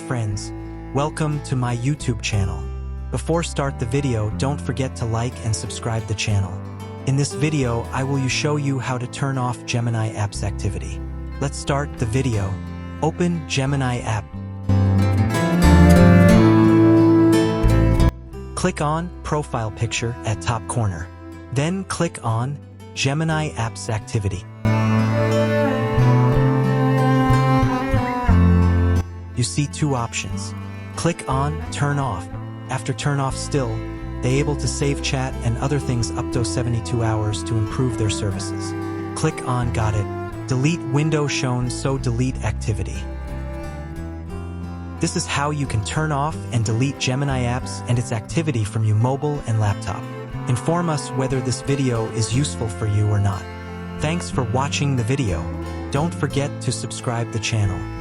friends, welcome to my YouTube channel. Before start the video, don't forget to like and subscribe the channel. In this video, I will show you how to turn off Gemini app's activity. Let's start the video. Open Gemini app. Click on Profile Picture at top corner. Then click on Gemini app's activity. You see two options. Click on Turn Off. After turn off still, they able to save chat and other things up to 72 hours to improve their services. Click on Got It. Delete window shown so delete activity. This is how you can turn off and delete Gemini apps and its activity from your mobile and laptop. Inform us whether this video is useful for you or not. Thanks for watching the video. Don't forget to subscribe the channel.